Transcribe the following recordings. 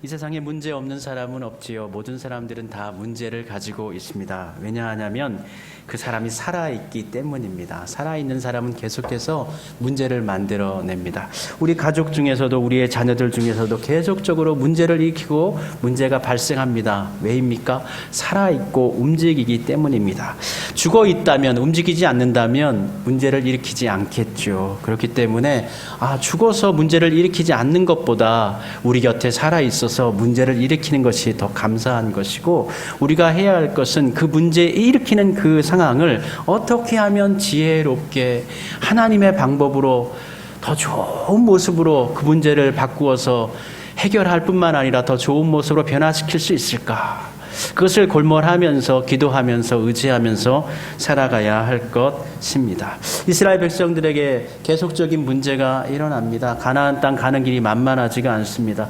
이 세상에 문제 없는 사람은 없지요. 모든 사람들은 다 문제를 가지고 있습니다. 왜냐하면 그 사람이 살아있기 때문입니다. 살아있는 사람은 계속해서 문제를 만들어냅니다. 우리 가족 중에서도 우리의 자녀들 중에서도 계속적으로 문제를 일으키고 문제가 발생합니다. 왜입니까? 살아있고 움직이기 때문입니다. 죽어 있다면, 움직이지 않는다면 문제를 일으키지 않겠죠. 그렇기 때문에 죽어서 문제를 일으키지 않는 것보다 우리 곁에 살아있어서 문제를 일으키는 것이 더 감사한 것이고, 우리가 해야 할 것은 그 문제 일으키는 그 상황을 어떻게 하면 지혜롭게 하나님의 방법으로 더 좋은 모습으로 그 문제를 바꾸어서 해결할 뿐만 아니라 더 좋은 모습으로 변화시킬 수 있을까? 그것을 골몰하면서 기도하면서 의지하면서 살아가야 할 것입니다. 이스라엘 백성들에게 계속적인 문제가 일어납니다. 가나안 땅 가는 길이 만만하지가 않습니다.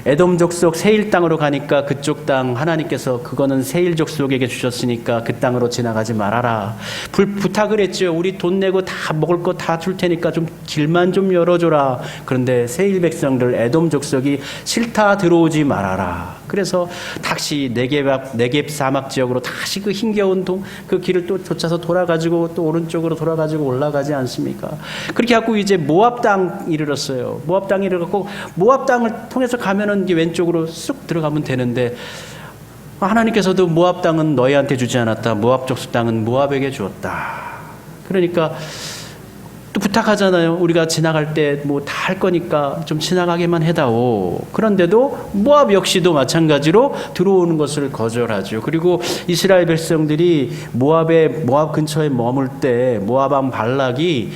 에돔 족속 세일 땅으로 가니까 그쪽 땅 하나님께서 그거는 세일 족속에게 주셨으니까 그 땅으로 지나가지 말아라. 부탁을 했죠. 우리 돈 내고 다 먹을 거 다 줄 테니까 좀 길만 좀 열어줘라. 그런데 세일 백성들 에돔 족속이 싫다, 들어오지 말아라. 그래서 다시 네겝 사막 지역으로 다시 그 힘겨운 그 길을 또 쫓아서 돌아가지고 또 오른쪽으로 돌아가지고 올라가지 않습니까? 그렇게 하고 이제 모압 땅 이르렀어요. 모압 땅 이르렀고 모압 땅을 통해서 가면은 이제 왼쪽으로 쑥 들어가면 되는데, 하나님께서도 모압 땅은 너희한테 주지 않았다. 모압 족속 땅은 모압에게 주었다. 그러니까 또 부탁하잖아요. 우리가 지나갈 때 뭐 다 할 거니까 좀 지나가게만 해다오. 그런데도 모압 역시도 마찬가지로 들어오는 것을 거절하죠. 그리고 이스라엘 백성들이 모압 근처에 머물 때 모압 왕 발락이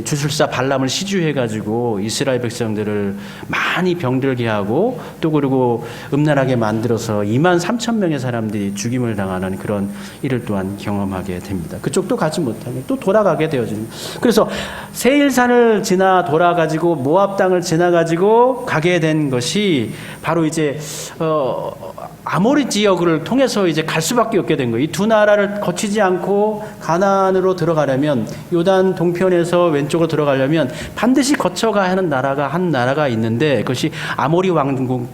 주술사 발람을 시주해가지고 이스라엘 백성들을 많이 병들게 하고 또 그리고 음란하게 만들어서 23,000명의 사람들이 죽임을 당하는 그런 일을 또한 경험하게 됩니다. 그쪽도 가지 못하게 또 돌아가게 되어집니다. 그래서 세일산을 지나 돌아가지고 모압 땅을 지나가지고 가게 된 것이 바로 이제 아모리 지역을 통해서 이제 갈 수밖에 없게 된 거예요. 이 두 나라를 거치지 않고 가나안으로 들어가려면, 요단 동편에서 왼쪽으로 들어가려면 반드시 거쳐가야 하는 나라가 한 나라가 있는데, 그것이 아모리 왕국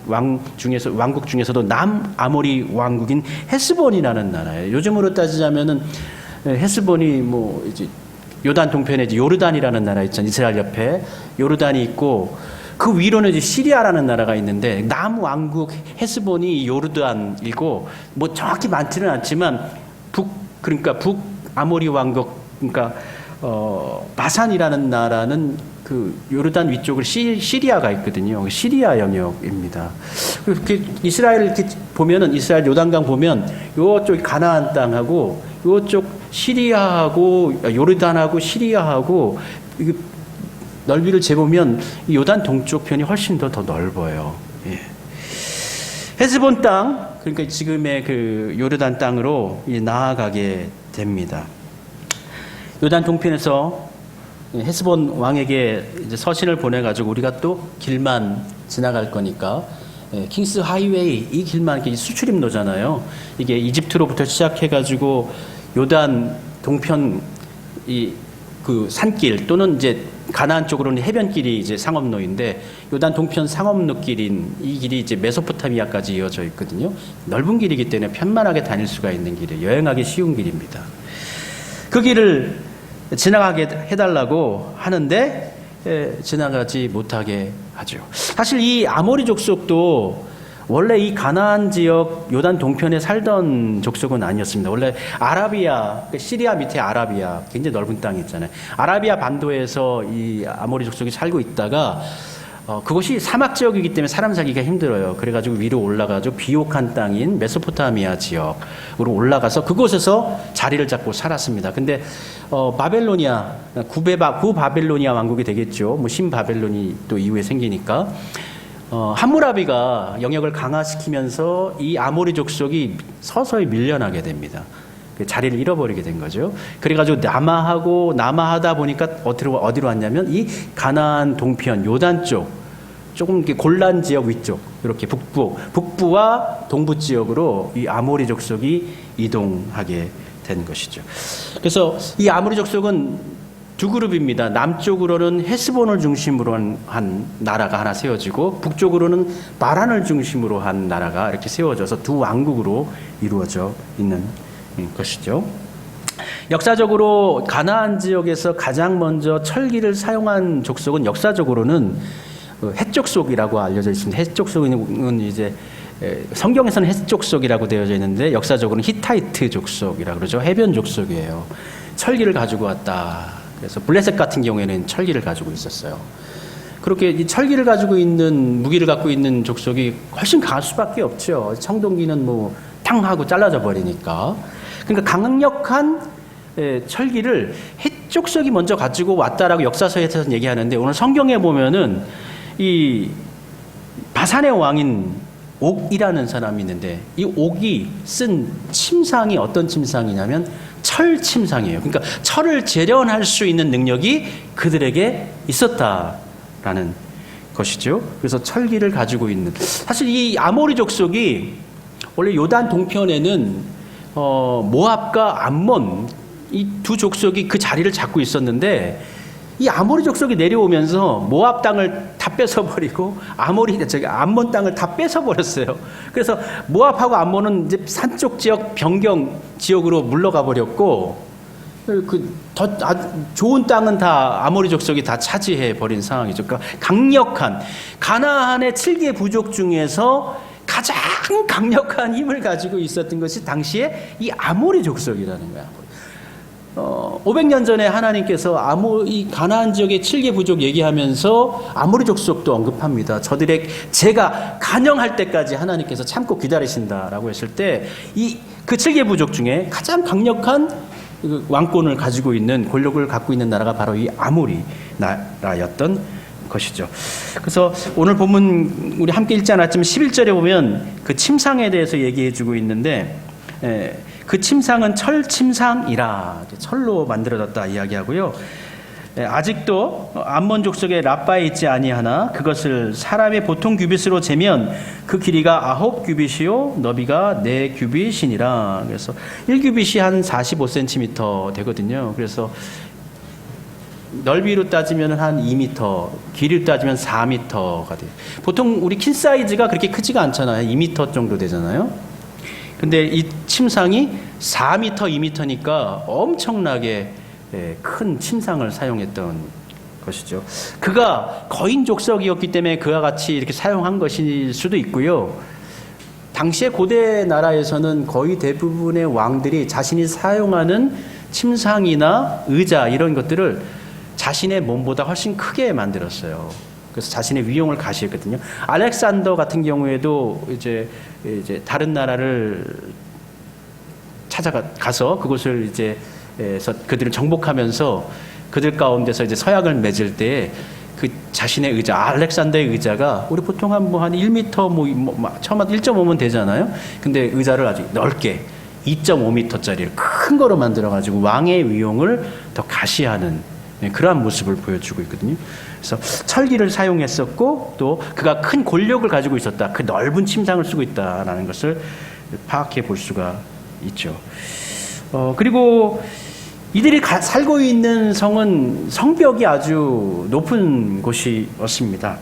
중에서도 남아모리 왕국인 헤스본이라는 나라예요. 요즘으로 따지자면은 헤스본이 뭐 이제 요단 동편에 이제 요르단이라는 나라 있잖아요. 이스라엘 옆에 요르단이 있고, 그 위로는 이제 시리아라는 나라가 있는데, 남왕국 헤스본이 요르단이고, 뭐 정확히 많지는 않지만 그러니까 북아모리 왕국, 그러니까 바산이라는 나라는 그 요르단 위쪽을 시리아가 있거든요. 시리아 영역입니다. 이렇게 이스라엘 이렇게 보면은, 이스라엘 요단강 보면 요쪽 가나안 땅하고 요쪽 시리아하고 요르단하고 시리아하고 넓이를 재보면 요단 동쪽 편이 훨씬 더 넓어요. 예. 헤스본 땅, 그러니까 지금의 그 요르단 땅으로 나아가게 됩니다. 요단 동편에서 헤스본 왕에게 이제 서신을 보내가지고 우리가 또 길만 지나갈 거니까, 킹스 하이웨이 이 길만 이렇게 수출입로잖아요. 이게 이집트로부터 시작해가지고 요단 동편 그 산길 또는 이제 가나안 쪽으로는 해변길이 이제 상업로인데, 요단 동편 상업로길인 이 길이 이제 메소포타미아까지 이어져 있거든요. 넓은 길이기 때문에 편만하게 다닐 수가 있는 길이에요. 여행하기 쉬운 길입니다. 그 길을 지나가게 해달라고 하는데 지나가지 못하게 하죠. 사실 이 아모리 족속도 원래 이 가나안 지역 요단 동편에 살던 족속은 아니었습니다. 원래 아라비아, 시리아 밑에 아라비아, 굉장히 넓은 땅이 있잖아요. 아라비아 반도에서 이 아모리 족속이 살고 있다가 그것이 사막 지역이기 때문에 사람 살기가 힘들어요. 그래가지고 위로 올라가지고 비옥한 땅인 메소포타미아 지역으로 올라가서 그곳에서 자리를 잡고 살았습니다. 근데 바벨로니아, 구바벨로니아 왕국이 되겠죠. 뭐 신바벨론이 또 이후에 생기니까 함무라비가 영역을 강화시키면서 이 아모리 족속이 서서히 밀려나게 됩니다. 자리를 잃어버리게 된 거죠. 그래가지고 남하하다 보니까 어디로 왔냐면 이 가나안 동편 요단 쪽, 조금 이렇게 골란 지역 위쪽, 이렇게 북부와 동부 지역으로 이 아모리 족속이 이동하게 된 것이죠. 그래서 이 아모리 족속은 두 그룹입니다. 남쪽으로는 헤스본을 중심으로 한 나라가 하나 세워지고 북쪽으로는 바란을 중심으로 한 나라가 이렇게 세워져서 두 왕국으로 이루어져 있는 것이죠. 역사적으로 가나안 지역에서 가장 먼저 철기를 사용한 족속은 역사적으로는 헷족속이라고 알려져 있습니다. 헷족속은 이제 성경에서는 헷족속이라고 되어져 있는데 역사적으로는 히타이트 족속이라고 그러죠. 해변 족속이에요. 철기를 가지고 왔다. 그래서 블레셋 같은 경우에는 철기를 가지고 있었어요. 그렇게 이 철기를 가지고 있는 무기를 갖고 있는 족속이 훨씬 강할 수밖에 없죠. 청동기는 뭐 탕 하고 잘라져 버리니까. 그러니까 강력한 철기를 헷족속이 먼저 가지고 왔다라고 역사서에서 얘기하는데 오늘 성경에 보면은 이 바산의 왕인 옥이라는 사람이 있는데 이 옥이 쓴 침상이 어떤 침상이냐면 철 침상이에요. 그러니까 철을 재련할 수 있는 능력이 그들에게 있었다라는 것이죠. 그래서 철기를 가지고 있는 사실 이 아모리 족속이 원래 요단 동편에는 모압과 암몬 이 두 족속이 그 자리를 잡고 있었는데 이 아모리 족속이 내려오면서 모압 땅을 다 뺏어버리고 암몬 땅을 다 뺏어버렸어요. 그래서 모압하고 암몬은 이제 산쪽 지역 변경 지역으로 물러가 버렸고 좋은 땅은 다 아모리 족속이 다 차지해 버린 상황이죠. 그러니까 강력한 가나안의 7개 부족 중에서 가장 강력한 힘을 가지고 있었던 것이 당시에 이 아모리 족속이라는 거야. 500년 전에 하나님께서 이 가나안 지역의 7개 부족 얘기하면서 아모리 족속도 언급합니다. 저들의 제가 간영할 때까지 하나님께서 참고 기다리신다라고 했을 때 그 7개 부족 중에 가장 강력한 왕권을 가지고 있는 권력을 갖고 있는 나라가 바로 이 아모리 나라였던 것이죠. 그래서 오늘 본문 우리 함께 읽지 않았지만 11절에 보면 그 침상에 대해서 얘기해주고 있는데 그 침상은 철 침상이라 철로 만들어졌다 이야기하고요. 아직도 암몬 족속의 라빠에 있지 아니하나 그것을 사람의 보통 규빗으로 재면 그 길이가 9규빗이요 너비가 4규빗이니라. 그래서 1규빗이 한 45cm 되거든요. 그래서 넓이로 따지면 한 2m, 길이로 따지면 4m가 돼요. 보통 우리 kin 사이즈가 그렇게 크지가 않잖아요. 2m 정도 되잖아요. 근데 이 침상이 4m, 2m니까 엄청나게 큰 침상을 사용했던 것이죠. 그가 거인 족속이었기 때문에 그와 같이 이렇게 사용한 것일 수도 있고요. 당시의 고대 나라에서는 거의 대부분의 왕들이 자신이 사용하는 침상이나 의자 이런 것들을 자신의 몸보다 훨씬 크게 만들었어요. 그래서 자신의 위용을 가시했거든요. 알렉산더 같은 경우에도 이제 다른 나라를 찾아가서 그곳을 그들을 정복하면서 그들 가운데서 이제 서약을 맺을 때 그 자신의 의자, 알렉산더의 의자가 우리 보통 한 1m 처음 1.5면 되잖아요. 근데 의자를 아주 넓게 2.5m짜리 큰 거로 만들어가지고 왕의 위용을 더 가시하는 그러한 모습을 보여주고 있거든요. 그래서 철기를 사용했었고 또 그가 큰 권력을 가지고 있었다. 그 넓은 침상을 쓰고 있다라는 것을 파악해 볼 수가 있죠. 그리고 이들이 살고 있는 성은 성벽이 아주 높은 곳이었습니다.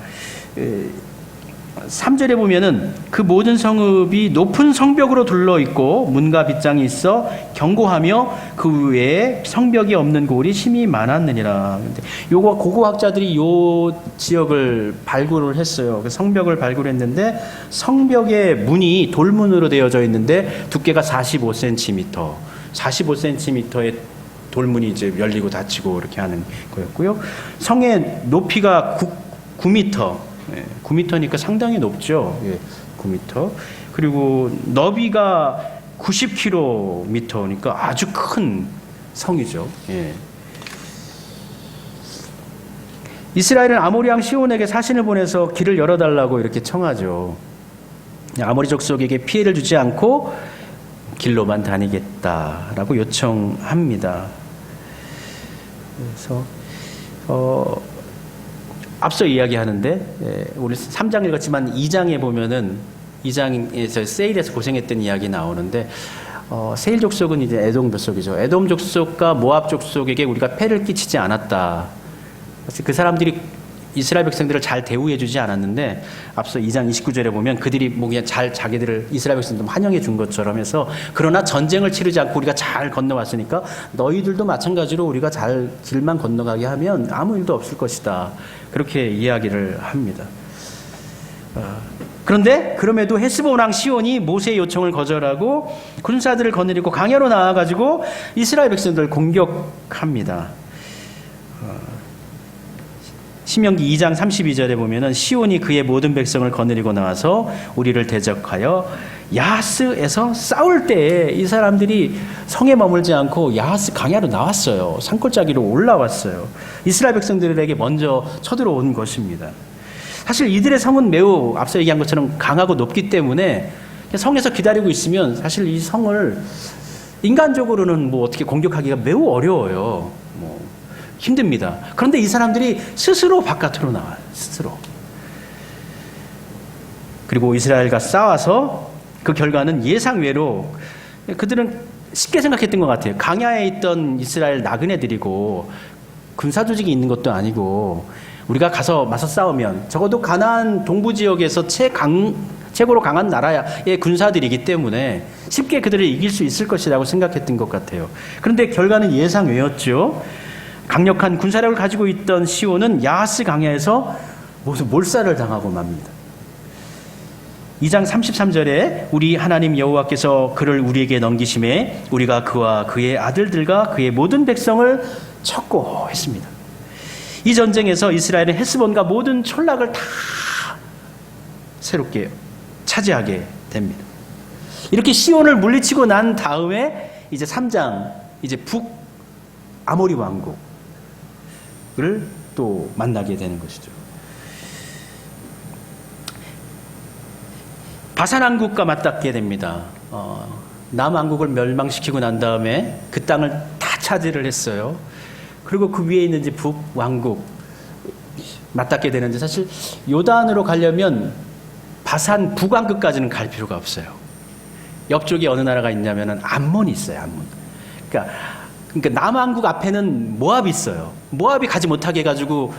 3절에 보면은 그 모든 성읍이 높은 성벽으로 둘러 있고 문과 빗장이 있어 견고하며 그 외에 성벽이 없는 고을이 심히 많았느니라. 요거 고고학자들이 요 지역을 발굴을 했어요. 그 성벽을 발굴했는데 성벽의 문이 돌문으로 되어져 있는데 두께가 45cm, 45cm의 돌문이 이제 열리고 닫히고 이렇게 하는 거였고요. 성의 높이가 9m. 9m니까 상당히 높죠. 9m. 그리고 너비가 90km니까 아주 큰 성이죠. 이스라엘은 아모리 왕 시온에게 사신을 보내서 길을 열어달라고 이렇게 청하죠. 아모리 족속에게 피해를 주지 않고 길로만 다니겠다라고 요청합니다. 그래서 앞서 이야기하는데 우리 3장 읽었지만 2장에 보면은 2장에서 세일에서 고생했던 이야기 나오는데 세일 족속은 이제 에돔 족속이죠. 에돔 족속과 모압 족속에게 우리가 패를 끼치지 않았다. 사실 그 사람들이 이스라엘 백성들을 잘 대우해주지 않았는데 앞서 2장 29절에 보면 그들이 뭐 그냥 잘 자기들을 이스라엘 백성들 환영해 준 것처럼 해서 그러나 전쟁을 치르지 않고 우리가 잘 건너왔으니까 너희들도 마찬가지로 우리가 잘 길만 건너가게 하면 아무 일도 없을 것이다. 그렇게 이야기를 합니다. 그런데 그럼에도 헤스본 왕 시온이 모세의 요청을 거절하고 군사들을 거느리고 강야로 나와가지고 이스라엘 백성들을 공격합니다. 신명기 2장 32절에 보면은 시온이 그의 모든 백성을 거느리고 나와서 우리를 대적하여 야하스에서 싸울 때에 이 사람들이 성에 머물지 않고 야하스 강야로 나왔어요. 산골짜기로 올라왔어요. 이스라엘 백성들에게 먼저 쳐들어온 것입니다. 사실 이들의 성은 매우 앞서 얘기한 것처럼 강하고 높기 때문에 성에서 기다리고 있으면 사실 이 성을 인간적으로는 뭐 어떻게 공격하기가 매우 어려워요. 힘듭니다. 그런데 이 사람들이 스스로 바깥으로 나와요. 스스로. 그리고 이스라엘과 싸워서 그 결과는 예상외로 그들은 쉽게 생각했던 것 같아요. 강야에 있던 이스라엘 나그네들이고 군사 조직이 있는 것도 아니고 우리가 가서 맞서 싸우면 적어도 가나안 동부 지역에서 최고로 강한 나라의 군사들이기 때문에 쉽게 그들을 이길 수 있을 것이라고 생각했던 것 같아요. 그런데 결과는 예상외였죠. 강력한 군사력을 가지고 있던 시온은 야하스 강야에서 무슨 몰살을 당하고 맙니다. 2장 33절에 우리 하나님 여호와께서 그를 우리에게 넘기심에 우리가 그와 그의 아들들과 그의 모든 백성을 쳤고 했습니다. 이 전쟁에서 이스라엘은 헤스본과 모든 촌락을 다 새롭게 차지하게 됩니다. 이렇게 시온을 물리치고 난 다음에 이제 3장 이제 북 아모리 왕국을 또 만나게 되는 것이죠. 바산 왕국과 맞닿게 됩니다. 남왕국을 멸망시키고 난 다음에 그 땅을 다 차지를 했어요. 그리고 그 위에 있는 이제 북왕국 맞닿게 되는데 사실 요단으로 가려면 바산 북왕국까지는 갈 필요가 없어요. 옆쪽에 어느 나라가 있냐면은 암몬이 있어요. 암몬. 그러니까 남왕국 앞에는 모압이 있어요. 모압이 가지 못하게 해가지고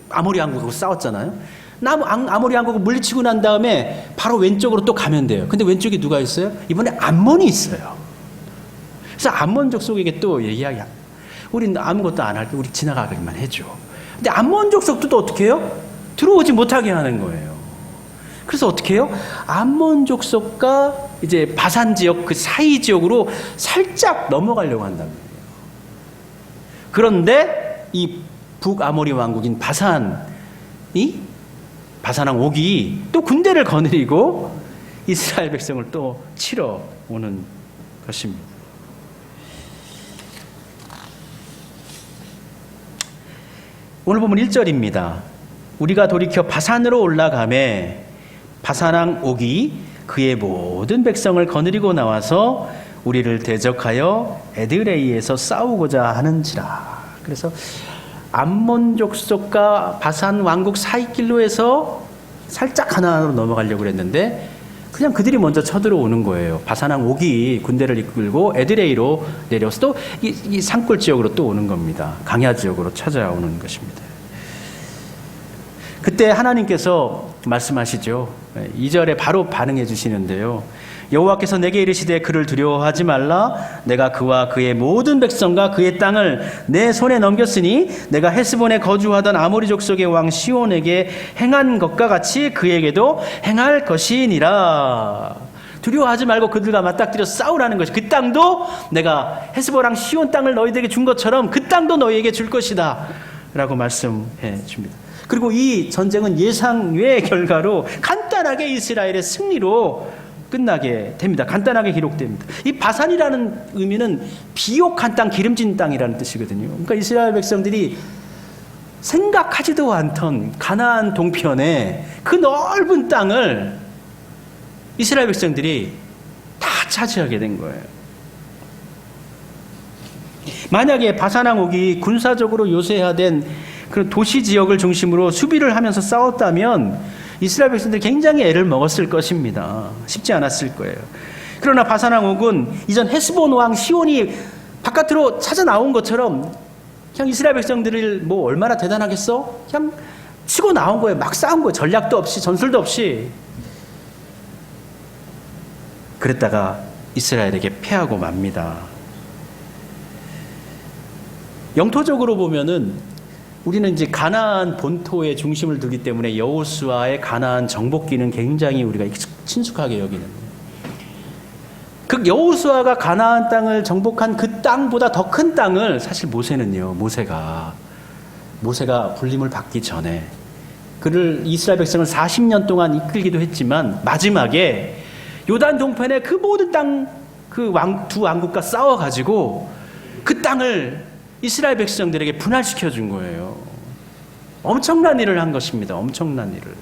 아모리 왕국하고 싸웠잖아요. 아모리 왕국을 물리치고 난 다음에 바로 왼쪽으로 또 가면 돼요. 근데 왼쪽에 누가 있어요? 이번에 암몬이 있어요. 그래서 암몬 족속에게 또 얘기하기, 우린 아무것도 안 할게. 우리 지나가기만 해줘. 근데 암몬 족속도 또 어떻게 해요? 들어오지 못하게 하는 거예요. 그래서 어떻게 해요? 암몬 족속과 이제 바산 지역 그 사이 지역으로 살짝 넘어가려고 한단 말이에요. 그런데 이 북아모리 왕국인 바산왕 옥이 또 군대를 거느리고 이스라엘 백성을 또 치러 오는 것입니다. 오늘 보면 1절입니다. 우리가 돌이켜 바산으로 올라가매 바산왕 옥이 그의 모든 백성을 거느리고 나와서 우리를 대적하여 에드레이에서 싸우고자 하는지라. 그래서 암몬 족속과 바산 왕국 사이길로 해서 살짝 하나로 넘어가려고 그랬는데 그냥 그들이 먼저 쳐들어오는 거예요. 바산왕 옥이 군대를 이끌고 에드레이로 내려서 또 이 산골 지역으로 또 오는 겁니다. 강야 지역으로 찾아오는 것입니다. 그때 하나님께서 말씀하시죠. 2절에 바로 반응해 주시는데요. 여호와께서 내게 이르시되 그를 두려워하지 말라. 내가 그와 그의 모든 백성과 그의 땅을 내 손에 넘겼으니 내가 헤스본에 거주하던 아모리 족속의 왕 시온에게 행한 것과 같이 그에게도 행할 것이니라. 두려워하지 말고 그들과 맞닥뜨려 싸우라는 것이, 그 땅도 내가 헤스본 왕 시온 땅을 너희들에게 준 것처럼 그 땅도 너희에게 줄 것이다 라고 말씀해 줍니다. 그리고 이 전쟁은 예상외의 결과로 간단하게 이스라엘의 승리로 끝나게 됩니다. 간단하게 기록됩니다. 이 바산이라는 의미는 비옥한 땅, 기름진 땅이라는 뜻이거든요. 그러니까 이스라엘 백성들이 생각하지도 않던 가나안 동편의 그 넓은 땅을 이스라엘 백성들이 다 차지하게 된 거예요. 만약에 바산왕 옥이 군사적으로 요새화된 그런 도시 지역을 중심으로 수비를 하면서 싸웠다면 이스라엘 백성들이 굉장히 애를 먹었을 것입니다. 쉽지 않았을 거예요. 그러나 바산왕 옥은 이전 헤스본 왕 시온이 바깥으로 찾아 나온 것처럼 그냥 이스라엘 백성들을 뭐 얼마나 대단하겠어? 그냥 치고 나온 거예요. 막 싸운 거예요. 전략도 없이, 전술도 없이. 그랬다가 이스라엘에게 패하고 맙니다. 영토적으로 보면은 우리는 이제 가나안 본토에 중심을 두기 때문에 여호수아의 가나안 정복기는 굉장히 우리가 친숙하게 여기는. 그 여호수아가 가나안 땅을 정복한 그 땅보다 더 큰 땅을 사실 모세가 불림을 받기 전에 그를 이스라엘 백성을 40년 동안 이끌기도 했지만 마지막에 요단 동편의 그 모든 땅 그 두 왕국과 싸워가지고 그 땅을 이스라엘 백성들에게 분할시켜 준 거예요. 엄청난 일을 한 것입니다. 엄청난 일을.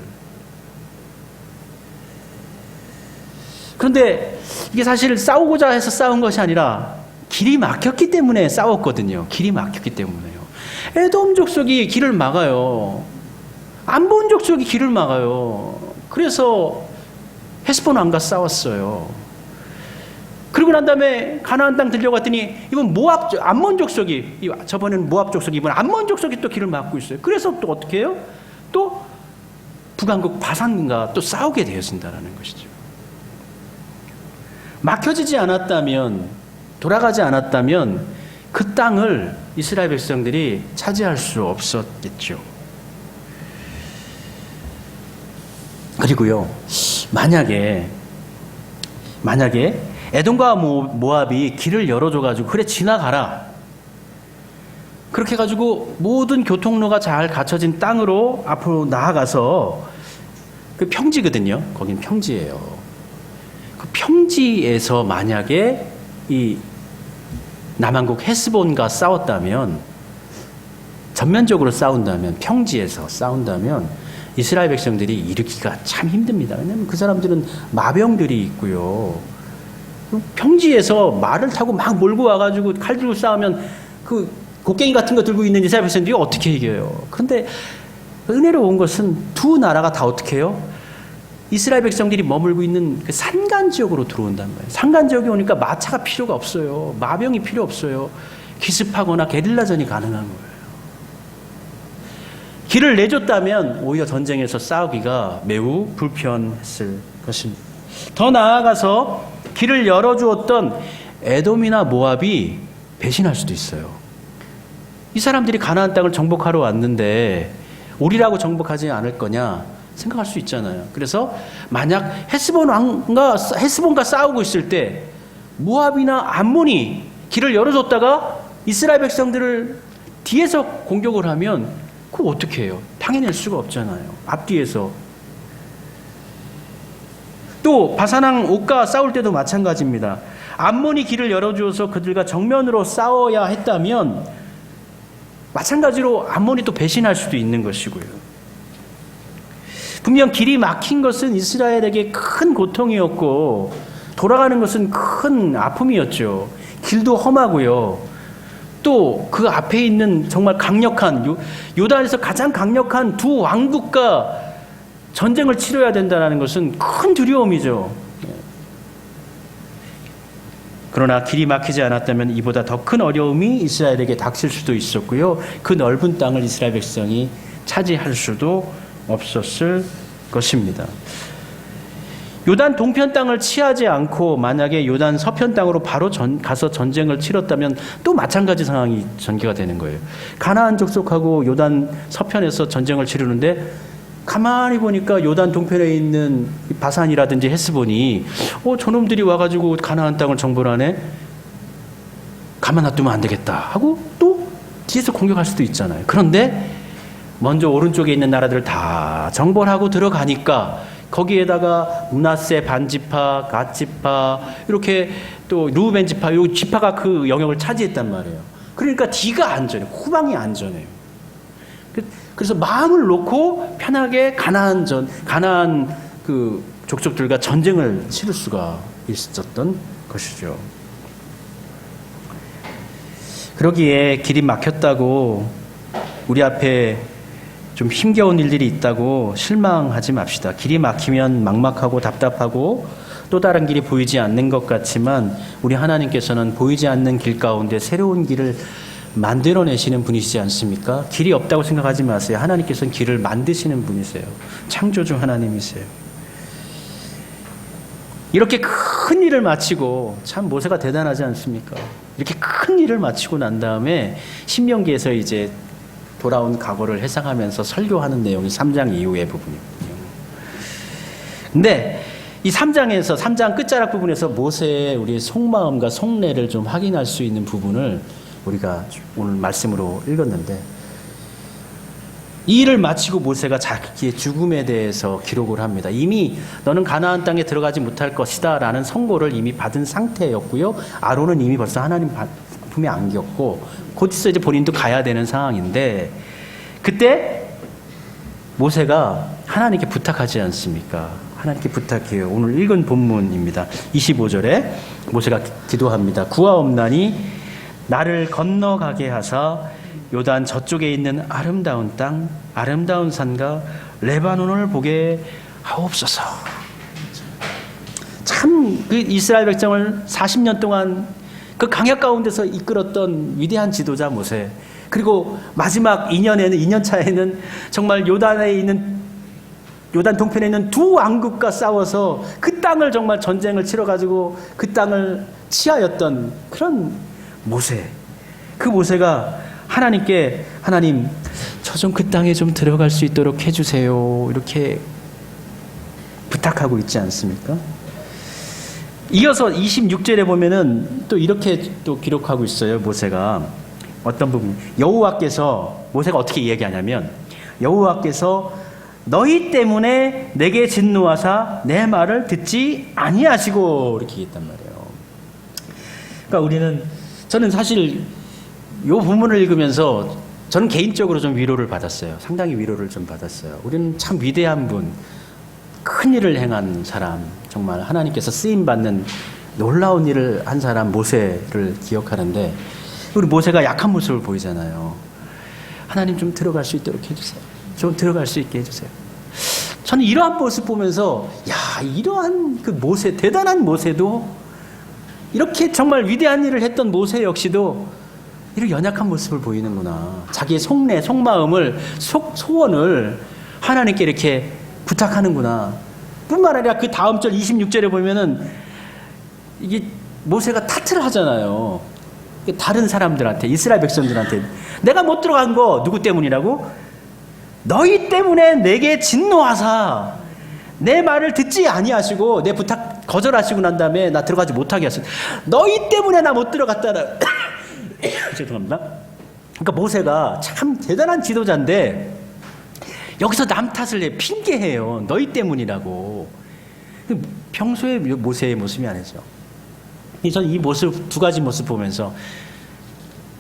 그런데 이게 사실 싸우고자 해서 싸운 것이 아니라 길이 막혔기 때문에 싸웠거든요. 길이 막혔기 때문에요. 에돔 족속이 길을 막아요. 암몬 족속이 길을 막아요. 그래서 헤스본 왕과 싸웠어요. 그리고 난 다음에 가나안 땅 들려갔더니 이번 암몬 족속이, 저번에는 모압 족속이, 이번 암몬 족속이 또 길을 막고 있어요. 그래서 또 어떻게 해요? 또 북왕국 바산과 또 싸우게 되어진다는 것이죠. 막혀지지 않았다면, 돌아가지 않았다면 그 땅을 이스라엘 백성들이 차지할 수 없었겠죠. 그리고요, 만약에 에돔과 모압이 길을 열어줘가지고 그래 지나가라, 그렇게 해가지고 모든 교통로가 잘 갖춰진 땅으로 앞으로 나아가서, 그 평지거든요. 거긴 평지예요. 그 평지에서 만약에 이 남한국 헤스본과 싸웠다면, 전면적으로 싸운다면, 평지에서 싸운다면 이스라엘 백성들이 일으키기가 참 힘듭니다. 왜냐하면 그 사람들은 마병들이 있고요. 평지에서 말을 타고 막 몰고 와가지고 칼 들고 싸우면 그 곡괭이 같은 거 들고 있는 이스라엘 백성들이 어떻게 이겨요? 그런데 은혜로운 것은 두 나라가 다 어떻게 해요? 이스라엘 백성들이 머물고 있는 그 산간 지역으로 들어온단 말이에요. 산간 지역에 오니까 마차가 필요가 없어요. 마병이 필요 없어요. 기습하거나 게릴라전이 가능한 거예요. 길을 내줬다면 오히려 전쟁에서 싸우기가 매우 불편했을 것입니다. 더 나아가서 길을 열어주었던 에돔이나 모압이 배신할 수도 있어요. 이 사람들이 가나안 땅을 정복하러 왔는데 우리라고 정복하지 않을 거냐 생각할 수 있잖아요. 그래서 만약 헤스본과 싸우고 있을 때 모압이나 암몬이 길을 열어줬다가 이스라엘 백성들을 뒤에서 공격을 하면 그거 어떻게 해요? 당해낼 수가 없잖아요. 앞뒤에서. 또 바산왕 옥과 싸울 때도 마찬가지입니다. 암몬이 길을 열어주어서 그들과 정면으로 싸워야 했다면 마찬가지로 암몬이 또 배신할 수도 있는 것이고요. 분명 길이 막힌 것은 이스라엘에게 큰 고통이었고 돌아가는 것은 큰 아픔이었죠. 길도 험하고요. 또 그 앞에 있는 정말 강력한, 요단에서 가장 강력한 두 왕국과 전쟁을 치러야 된다는 것은 큰 두려움이죠. 그러나 길이 막히지 않았다면 이보다 더 큰 어려움이 이스라엘에게 닥칠 수도 있었고요. 그 넓은 땅을 이스라엘 백성이 차지할 수도 없었을 것입니다. 요단 동편 땅을 취하지 않고 만약에 요단 서편 땅으로 바로 가서 전쟁을 치렀다면 또 마찬가지 상황이 전개가 되는 거예요. 가나안 족속하고 요단 서편에서 전쟁을 치르는데 가만히 보니까 요단 동편에 있는 바산이라든지 헤스본이 저놈들이 와가지고 가나안 땅을 정벌하네, 가만 놔두면 안 되겠다 하고 또 뒤에서 공격할 수도 있잖아요. 그런데 먼저 오른쪽에 있는 나라들을 다 정벌하고 들어가니까 거기에다가 므낫세 반지파, 갓지파, 이렇게 또 루벤 지파, 이 지파가 그 영역을 차지했단 말이에요. 그러니까 뒤가 안전해요. 후방이 안전해요. 그래서 마음을 놓고 편하게 가나안 그 족속들과 전쟁을 치를 수가 있었던 것이죠. 그러기에 길이 막혔다고 우리 앞에 좀 힘겨운 일들이 있다고 실망하지 맙시다. 길이 막히면 막막하고 답답하고 또 다른 길이 보이지 않는 것 같지만 우리 하나님께서는 보이지 않는 길 가운데 새로운 길을 만들어내시는 분이시지 않습니까? 길이 없다고 생각하지 마세요. 하나님께서는 길을 만드시는 분이세요. 창조주 하나님이세요. 이렇게 큰 일을 마치고, 참 모세가 대단하지 않습니까? 이렇게 큰 일을 마치고 난 다음에 신명기에서 이제 돌아온 과거를 회상하면서 설교하는 내용이 3장 이후의 부분이거든요. 근데 이 3장 끝자락 부분에서 모세의 우리의 속마음과 속내를 좀 확인할 수 있는 부분을 우리가 오늘 말씀으로 읽었는데, 이 일을 마치고 모세가 자기의 죽음에 대해서 기록을 합니다. 이미 너는 가나안 땅에 들어가지 못할 것이다 라는 선고를 이미 받은 상태였고요. 아론은 이미 벌써 하나님 품에 안겼고 곧 있어 이제 본인도 가야 되는 상황인데, 그때 모세가 하나님께 부탁하지 않습니까? 하나님께 부탁해요. 오늘 읽은 본문입니다. 25절에 모세가 기도합니다. 구하옵나니 나를 건너가게 하사 요단 저쪽에 있는 아름다운 땅, 아름다운 산과 레바논을 보게 하옵소서. 참 그 이스라엘 백성을 40년 동안 그 강약 가운데서 이끌었던 위대한 지도자 모세, 그리고 마지막 2년 차에는 정말 요단에 있는, 요단 동편에 있는 두 왕국과 싸워서 그 땅을 정말 전쟁을 치러가지고 그 땅을 취하였던 그런 모세. 그 모세가 하나님께, 하나님 저 좀 그 땅에 좀 들어갈 수 있도록 해주세요, 이렇게 부탁하고 있지 않습니까? 이어서 26절에 보면은 또 이렇게 또 기록하고 있어요. 모세가 어떤 부분, 여호와께서, 모세가 어떻게 이야기하냐면, 여호와께서 너희 때문에 내게 진노하사 내 말을 듣지 아니하시고, 이렇게 얘기했단 말이에요. 그러니까 저는 사실 이 부분을 읽으면서 저는 개인적으로 좀 위로를 받았어요. 상당히 위로를 좀 받았어요. 우리는 참 위대한 분, 큰 일을 행한 사람, 정말 하나님께서 쓰임받는 놀라운 일을 한 사람 모세를 기억하는데, 우리 모세가 약한 모습을 보이잖아요. 하나님 좀 들어갈 수 있도록 해주세요. 좀 들어갈 수 있게 해주세요. 저는 이러한 모습 보면서, 야, 이러한 그 모세, 대단한 모세도, 이렇게 정말 위대한 일을 했던 모세 역시도 이렇게 연약한 모습을 보이는구나. 자기의 속내, 속마음을, 소원을 하나님께 이렇게 부탁하는구나. 뿐만 아니라 그 다음 절 26절에 보면은 이게 모세가 탓을 하잖아요. 다른 사람들한테, 이스라엘 백성들한테. 내가 못 들어간 거 누구 때문이라고? 너희 때문에 내게 진노하사 내 말을 듣지 아니하시고 내 부탁 거절하시고 난 다음에 나 들어가지 못하게 하셨어. 너희 때문에 나 못 들어갔다는 죄송합니다. 그러니까 모세가 참 대단한 지도자인데 여기서 남 탓을 해, 핑계해요. 너희 때문이라고. 평소에 모세의 모습이 아니죠. 저는 이 모습, 두 가지 모습 보면서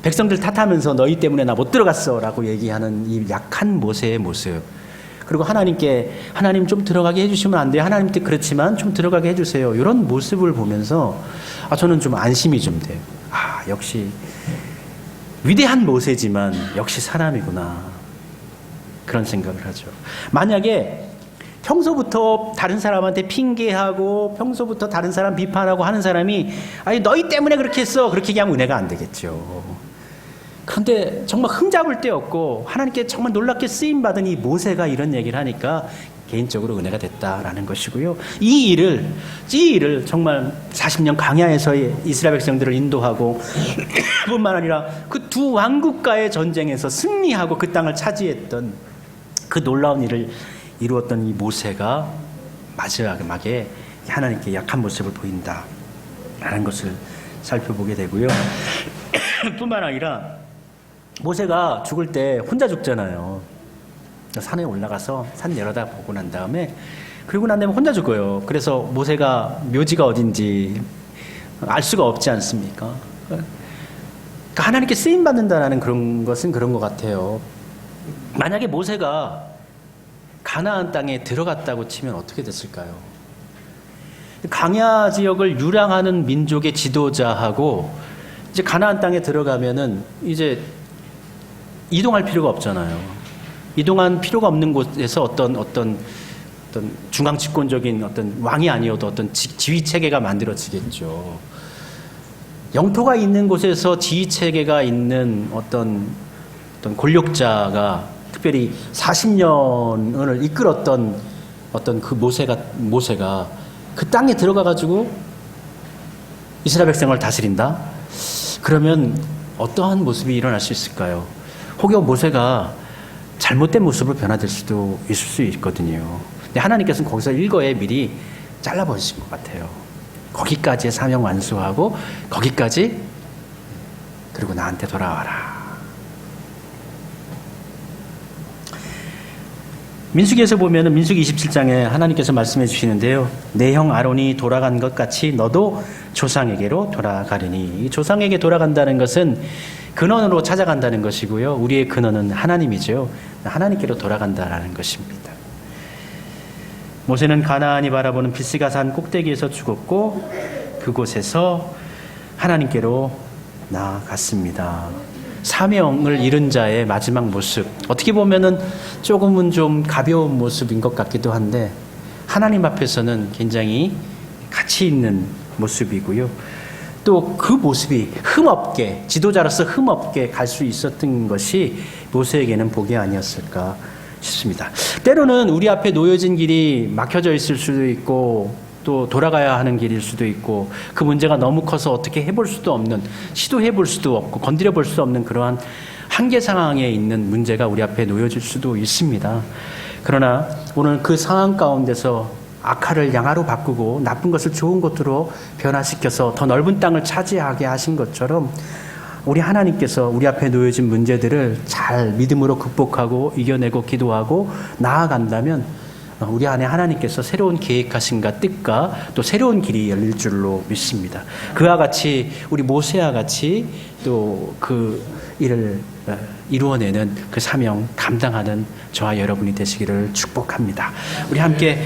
백성들 탓하면서 너희 때문에 나 못 들어갔어 라고 얘기하는 이 약한 모세의 모습, 그리고 하나님께 하나님 좀 들어가게 해주시면 안 돼요? 하나님께 그렇지만 좀 들어가게 해주세요. 이런 모습을 보면서 저는 좀 안심이 좀 돼요. 역시 위대한 모세지만 역시 사람이구나, 그런 생각을 하죠. 만약에 평소부터 다른 사람한테 핑계하고 평소부터 다른 사람 비판하고 하는 사람이 아니 너희 때문에 그렇게 했어, 그렇게 얘기하면 은혜가 안 되겠죠. 그런데 정말 흠잡을 데 없고 하나님께 정말 놀랍게 쓰임받은 이 모세가 이런 얘기를 하니까 개인적으로 은혜가 됐다라는 것이고요. 이 일을 정말 40년 강야에서 이스라엘 백성들을 인도하고 뿐만 아니라 그 두 왕국과의 전쟁에서 승리하고 그 땅을 차지했던 그 놀라운 일을 이루었던 이 모세가 마지막에 하나님께 약한 모습을 보인다라는 것을 살펴보게 되고요. 뿐만 아니라 모세가 죽을 때 혼자 죽잖아요. 산에 올라가서 산 내려다보고 난 다음에, 그리고 난 다음에 혼자 죽어요. 그래서 모세가 묘지가 어딘지 알 수가 없지 않습니까? 그러니까 하나님께 쓰임받는다라는 그런 것은 그런 것 같아요. 만약에 모세가 가나안 땅에 들어갔다고 치면 어떻게 됐을까요? 강야 지역을 유랑하는 민족의 지도자하고 이제 가나안 땅에 들어가면은 이제 이동할 필요가 없잖아요. 이동할 필요가 없는 곳에서 어떤 중앙 집권적인 어떤 왕이 아니어도 어떤 지휘 체계가 만들어지겠죠. 영토가 있는 곳에서 지휘 체계가 있는 어떤 권력자가 특별히 40년을 이끌었던 어떤 그 모세가 그 땅에 들어가 가지고 이스라엘 백성을 다스린다? 그러면 어떠한 모습이 일어날 수 있을까요? 혹여 모세가 잘못된 모습으로 변화될 수도 있을 수 있거든요. 근데 하나님께서는 거기서 일거에 미리 잘라버리신 것 같아요. 거기까지의 사명 완수하고 거기까지, 그리고 나한테 돌아와라. 민수기에서 보면은 민수기 27장에 하나님께서 말씀해 주시는데요. 내 형 아론이 돌아간 것 같이 너도 조상에게로 돌아가리니. 이 조상에게 돌아간다는 것은 근원으로 찾아간다는 것이고요. 우리의 근원은 하나님이죠. 하나님께로 돌아간다는 것입니다. 모세는 가나안이 바라보는 비스가산 꼭대기에서 죽었고 그곳에서 하나님께로 나아갔습니다. 사명을 잃은 자의 마지막 모습, 어떻게 보면은 조금은 좀 가벼운 모습인 것 같기도 한데 하나님 앞에서는 굉장히 가치 있는 모습이고요. 또 그 모습이 흠없게, 지도자로서 흠없게 갈 수 있었던 것이 모세에게는 복이 아니었을까 싶습니다. 때로는 우리 앞에 놓여진 길이 막혀져 있을 수도 있고 또 돌아가야 하는 길일 수도 있고 그 문제가 너무 커서 어떻게 해볼 수도 없는, 시도해 볼 수도 없고 건드려 볼 수 없는 그러한 한계 상황에 있는 문제가 우리 앞에 놓여질 수도 있습니다. 그러나 오늘 그 상황 가운데서 악화를 양화로 바꾸고 나쁜 것을 좋은 것으로 변화시켜서 더 넓은 땅을 차지하게 하신 것처럼 우리 하나님께서 우리 앞에 놓여진 문제들을 잘 믿음으로 극복하고 이겨내고 기도하고 나아간다면 우리 안에 하나님께서 새로운 계획하신가 뜻과 또 새로운 길이 열릴 줄로 믿습니다. 그와 같이 우리 모세와 같이 또 그 일을 이루어내는 그 사명 감당하는 저와 여러분이 되시기를 축복합니다. 우리 함께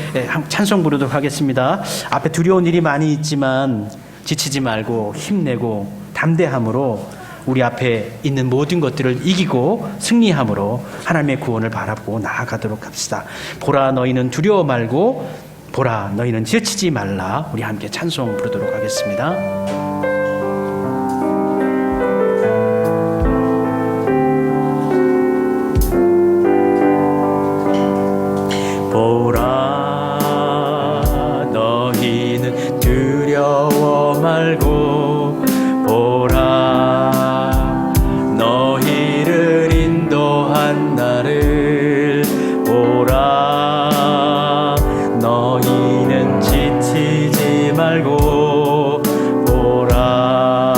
찬송 부르도록 하겠습니다. 앞에 두려운 일이 많이 있지만 지치지 말고 힘내고 담대함으로 우리 앞에 있는 모든 것들을 이기고 승리함으로 하나님의 구원을 바라보고 나아가도록 합시다. 보라 너희는 두려워 말고 보라 너희는 지치지 말라. 우리 함께 찬송 부르도록 하겠습니다. 보라 너희는 두려워 말고 보라 너희를 인도한 나를 보라 너희는 지치지 말고 보라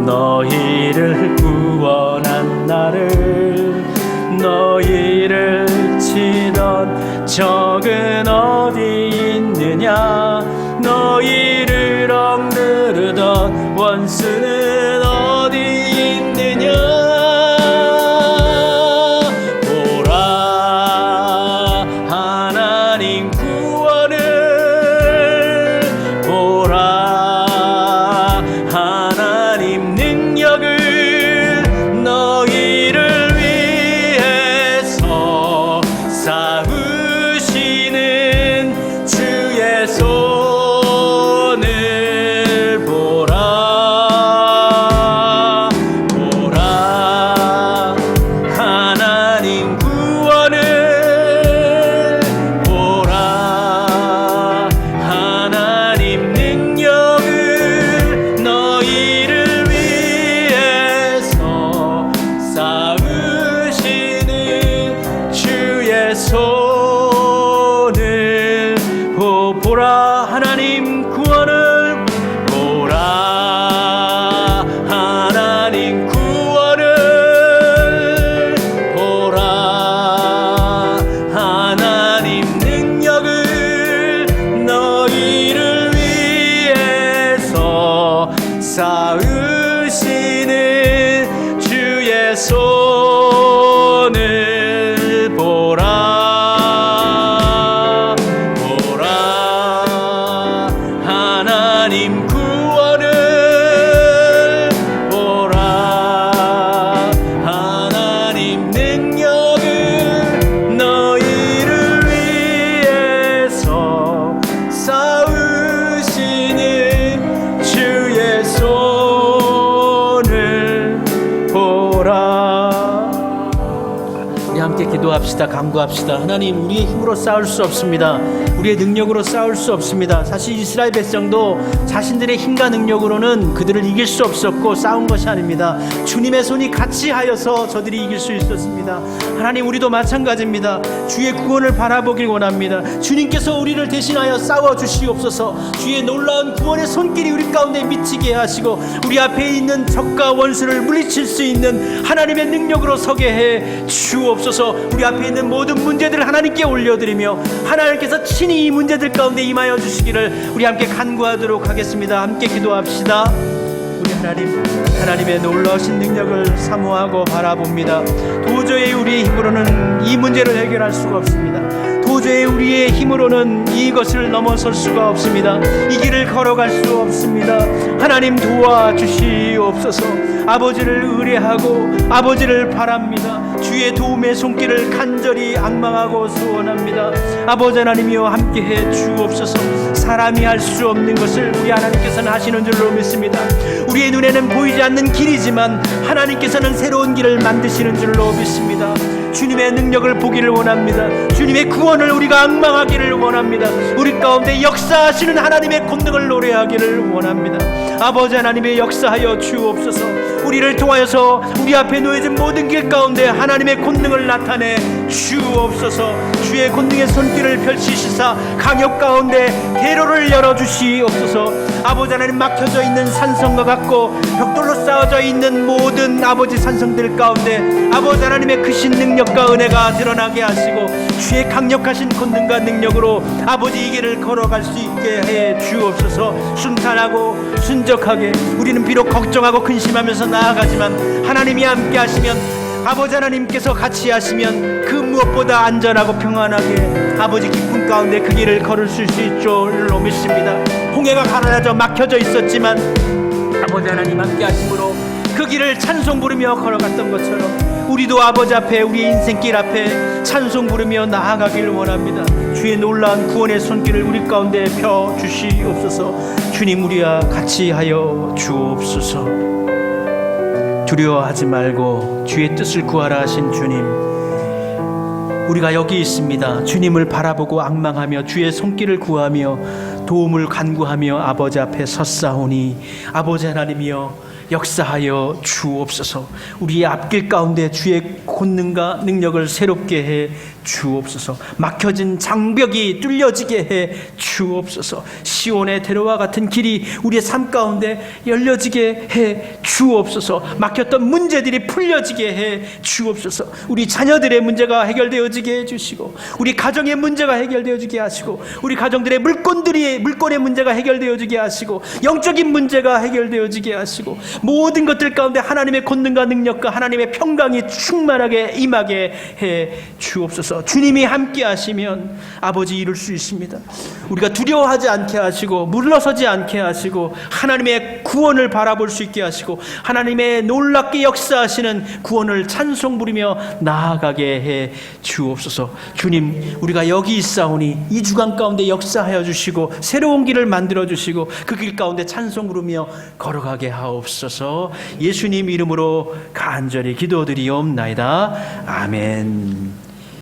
너희를 구원한 나를 너희를 치던 적은 어디 있느냐 너희를 억누르던 원수는 어디 있느냐 우리 함께 기도합시다. 간구합시다. 하나님, 우리의 힘으로 싸울 수 없습니다. 우리의 능력으로 싸울 수 없습니다. 사실 이스라엘 백성도 자신들의 힘과 능력으로는 그들을 이길 수 없었고 싸운 것이 아닙니다. 주님의 손이 같이 하여서 저들이 이길 수 있었습니다. 하나님, 우리도 마찬가지입니다. 주의 구원을 바라보길 원합니다. 주님께서 우리를 대신하여 싸워주시옵소서. 주의 놀라운 구원의 손길이 우리 가운데 미치게 하시고 우리 앞에 있는 적과 원수를 물리칠 수 있는 하나님의 능력으로 서게 해 주옵소서. 우리 앞에 있는 모든 문제들을 하나님께 올려드리며 하나님께서 친히 이 문제들 가운데 임하여 주시기를 우리 함께 간구하도록 하겠습니다. 함께 기도합시다. 우리 하나님의 놀라우신 능력을 사모하고 바라봅니다. 도저히 우리의 힘으로는 이 문제를 해결할 수가 없습니다. 도저히 우리의 힘으로는 이것을 넘어설 수가 없습니다. 이 길을 걸어갈 수 없습니다. 하나님, 도와주시옵소서. 아버지를 의뢰하고 아버지를 바랍니다. 주의 도움의 손길을 간절히 앙망하고 소원합니다. 아버지 하나님이여, 함께해 주옵소서. 사람이 할 수 없는 것을 우리 하나님께서는 하시는 줄로 믿습니다. 우리의 눈에는 보이지 않는 길이지만 하나님께서는 새로운 길을 만드시는 줄로 믿습니다. 주님의 능력을 보기를 원합니다. 주님의 구원을 우리가 앙망하기를 원합니다. 우리 가운데 역사하시는 하나님의 권능을 노래하기를 원합니다. 아버지 하나님의 역사하여 주옵소서. 우리를 통하여서 우리 앞에 놓여진 모든 길 가운데 하나님의 권능을 나타내 주옵소서. 주의 권능의 손길을 펼치시사 강역 가운데 대로를 열어주시옵소서. 아버지 하나님, 막혀져 있는 산성과 같고 벽돌로 쌓아져 있는 모든 아버지 산성들 가운데 아버지 하나님의 크신 능력과 은혜가 드러나게 하시고 주의 강력하신 권능과 능력으로 아버지 이 길을 걸어갈 수 있게 해 주옵소서. 순탄하고 순적하게, 우리는 비록 걱정하고 근심하면서 나아가지만 하나님이 함께 하시면, 아버지 하나님께서 같이 하시면 그 무엇보다 안전하고 평안하게 아버지 기쁨 가운데 그 길을 걸을 수 있을 줄로 믿습니다. 홍해가 가라앉아 막혀져 있었지만 아버지 하나님 함께 하심으로 그 길을 찬송 부르며 걸어갔던 것처럼 우리도 아버지 앞에, 우리의 인생길 앞에 찬송 부르며 나아가기를 원합니다. 주의 놀라운 구원의 손길을 우리 가운데 펴 주시옵소서. 주님, 우리와 같이 하여 주옵소서. 두려워하지 말고 주의 뜻을 구하라 하신 주님, 우리가 여기 있습니다. 주님을 바라보고 앙망하며 주의 손길을 구하며 도움을 간구하며 아버지 앞에 섰사오니 아버지 하나님이여, 역사하여 주옵소서. 우리의 앞길 가운데 주의 권능과 능력을 새롭게 해 주옵소서. 막혀진 장벽이 뚫려지게 해 주옵소서. 시온의 대로와 같은 길이 우리의 삶 가운데 열려지게 해 주옵소서. 막혔던 문제들이 풀려지게 해 주옵소서. 우리 자녀들의 문제가 해결되어지게 해주시고 우리 가정의 문제가 해결되어지게 하시고 우리 가정들의 물건의 문제가 해결되어지게 하시고 영적인 문제가 해결되어지게 하시고 모든 것들 가운데 하나님의 권능과 능력과 하나님의 평강이 충만하게 임하게 해 주옵소서. 주님이 함께 하시면 아버지 이룰 수 있습니다. 우리가 두려워하지 않게 하시고 물러서지 않게 하시고 하나님의 구원을 바라볼 수 있게 하시고 하나님의 놀랍게 역사하시는 구원을 찬송 부리며 나아가게 해 주옵소서. 주님, 우리가 여기 있사오니 이 주간 가운데 역사하여 주시고 새로운 길을 만들어 주시고 그 길 가운데 찬송 부르며 걸어가게 하옵소서. 예수님 이름으로 간절히 기도드리옵나이다. 아멘.